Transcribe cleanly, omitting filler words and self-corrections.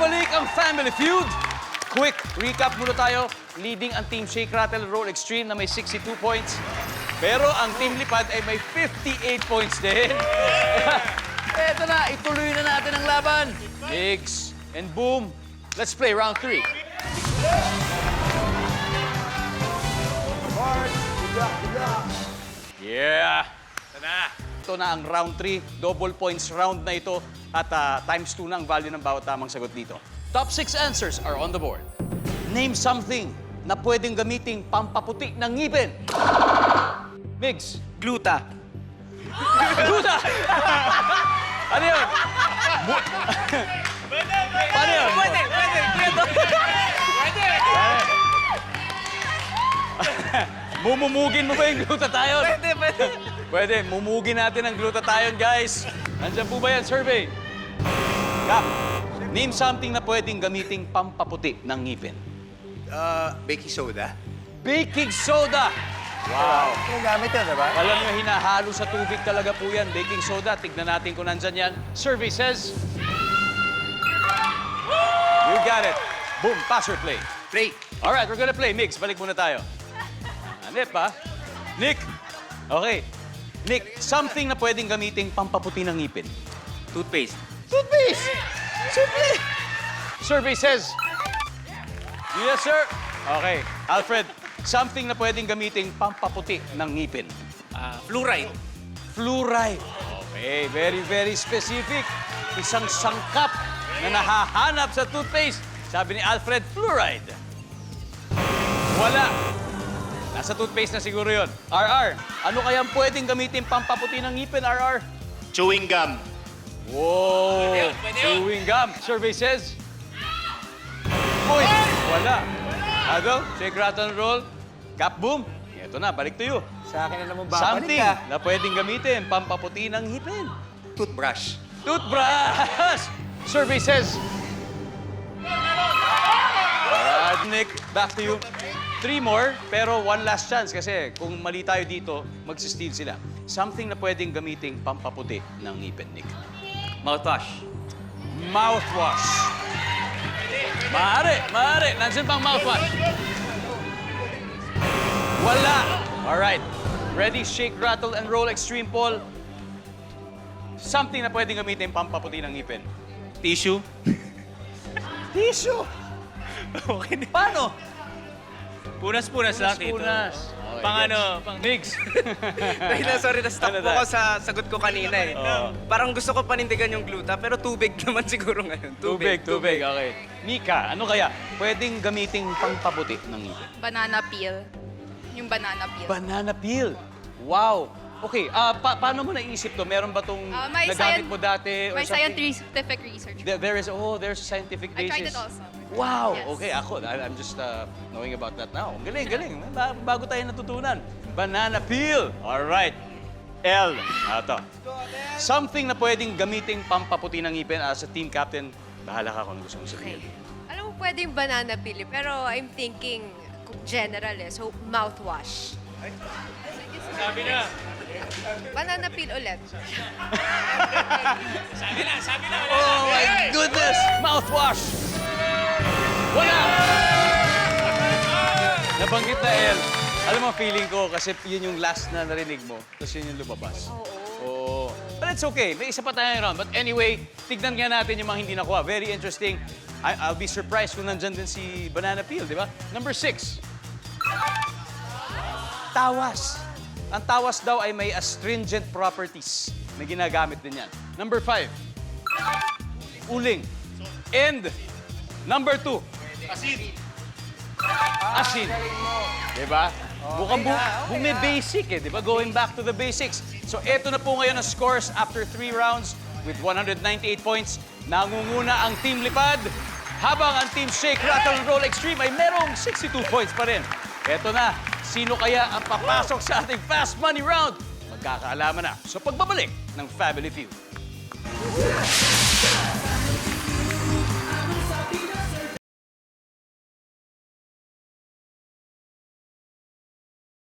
Nagbabalik ang Family Feud. Quick recap muna tayo. Leading ang Team Shake, Rattle, Roll Extreme na may 62 points. Pero ang Team Lipad ay may 58 points din. Eto na, ituloy na natin ang laban. Mix and boom. Let's play round 3. Yeah. Ito na ang round 3. Double points round na ito. At times 2 na ang value ng bawat tamang sagot dito. Top 6 answers are on the board. Name something na pwedeng gamiting pampaputi ng ngipin. Migs. Gluta. Gluta! Ano yun? Paano yun? Pwede. Mumumugin mo ba yung glutathione? Pwede. Pwede, mumugin natin ang glutathione, guys. Nandiyan po ba yan, survey? Kap, name something na pwedeng gamiting pampaputi ng ngipin. Baking soda. Baking soda! Wow! Yung gamit yun, diba? Alam nyo, hinahalo sa tubig talaga po yan. Baking soda, tignan natin kung nandyan yan. Survey says... You got it. Boom, pass or play. Play. Alright, we're gonna play. Migs, balik muna tayo. Nip, ha? Nick! Okay. Nick, something na pwedeng gamiting pampaputi ng ngipin. Toothpaste. Toothpaste! Simple! Survey says... Yes, sir. Okay. Alfred, something na pwedeng gamiting pampaputi ng ngipin. Fluoride. Fluoride. Okay, very, very specific. Isang sangkap na nahahanap sa toothpaste. Sabi ni Alfred, fluoride. Wala. Nasa toothpaste na siguro yon. RR, ano kayang pwedeng gamitin pampaputi ng ngipin, RR? Chewing gum. Wow! Pwede yun. Chewing gum. Survey says... Uy! Wala. Agaw, shake, rattle, and roll. Cap, boom. Ito na, balik to you. Sa akin na naman babalik Something ka. na pwedeng gamitin pampaputi ng ngipin. Toothbrush. Toothbrush! Survey says... Alright, Nick, back to you. 3 more, pero one last chance kasi kung mali tayo dito, magsisteal sila. Something na pwedeng gamiting pampaputi ng ngipin, Nick. Mouthwash. Mouthwash. Maaari. Nandiyan pang mouthwash. Wala. Alright. Ready, shake, rattle, and roll, extreme Paul. Something na pwedeng gamitin pampaputi ng ngipin. Tissue. Tissue. Okay na. Paano? Punas-punas lang dito. Punas. Okay, Pang gets. ano, pang... Migs. Dahil na, sorry, na-stop Ano po tayo? ako sa sagot ko kanina eh. Oo. Parang gusto ko panindigan yung gluta, pero tubig naman siguro ngayon. Tubig. Okay. Mika, ano kaya? Pwedeng gamiting pangpaputi ng ngipin. Banana peel. Yung banana peel. Banana peel. Wow. Okay, paano mo naisip to? Meron ba tong May nagamit mo dati or May something? scientific research. There's a scientific I basis. tried it also. Wow! Yes. Okay, I'm just knowing about that now. Galing. Bago tayo natutunan. Banana peel. All right. L. Ito. Something na pwedeng gamiting pampaputi ng ngipin as a team captain. Bahala ka kung ano gusto mong sabihin. Alam mo, pwedeng banana peel, pero I'm thinking general eh. So, mouthwash. Sabi na. Banana peel ulit. Sabi na. Oh my goodness! Mouthwash! Wala! Nabanggit na L. Alam mo, feeling ko, kasi yun yung last na narinig mo, tapos yun yung lumabas. Oo. But it's okay. May isa pa tayong round. But anyway, tignan nga natin yung mga hindi nakuha. Very interesting. I'll be surprised kung nandyan din si Banana Peel, di ba? Number 6. Tawas. Ang tawas daw ay may astringent properties na ginagamit din yan. Number 5. Uling. And number 2. Asin. Diba? Mukhang bumibasic eh, di ba? Going back to the basics. So, eto na po ngayon ang scores after 3 rounds with 198 points. Nangunguna ang Team Lipad, habang ang Team Shake, Rattle, and Roll Extreme ay merong 62 points pa rin. Eto na, sino kaya ang papasok sa ating Fast Money Round? Magkakaalaman na sa pagbabalik ng Family Feud.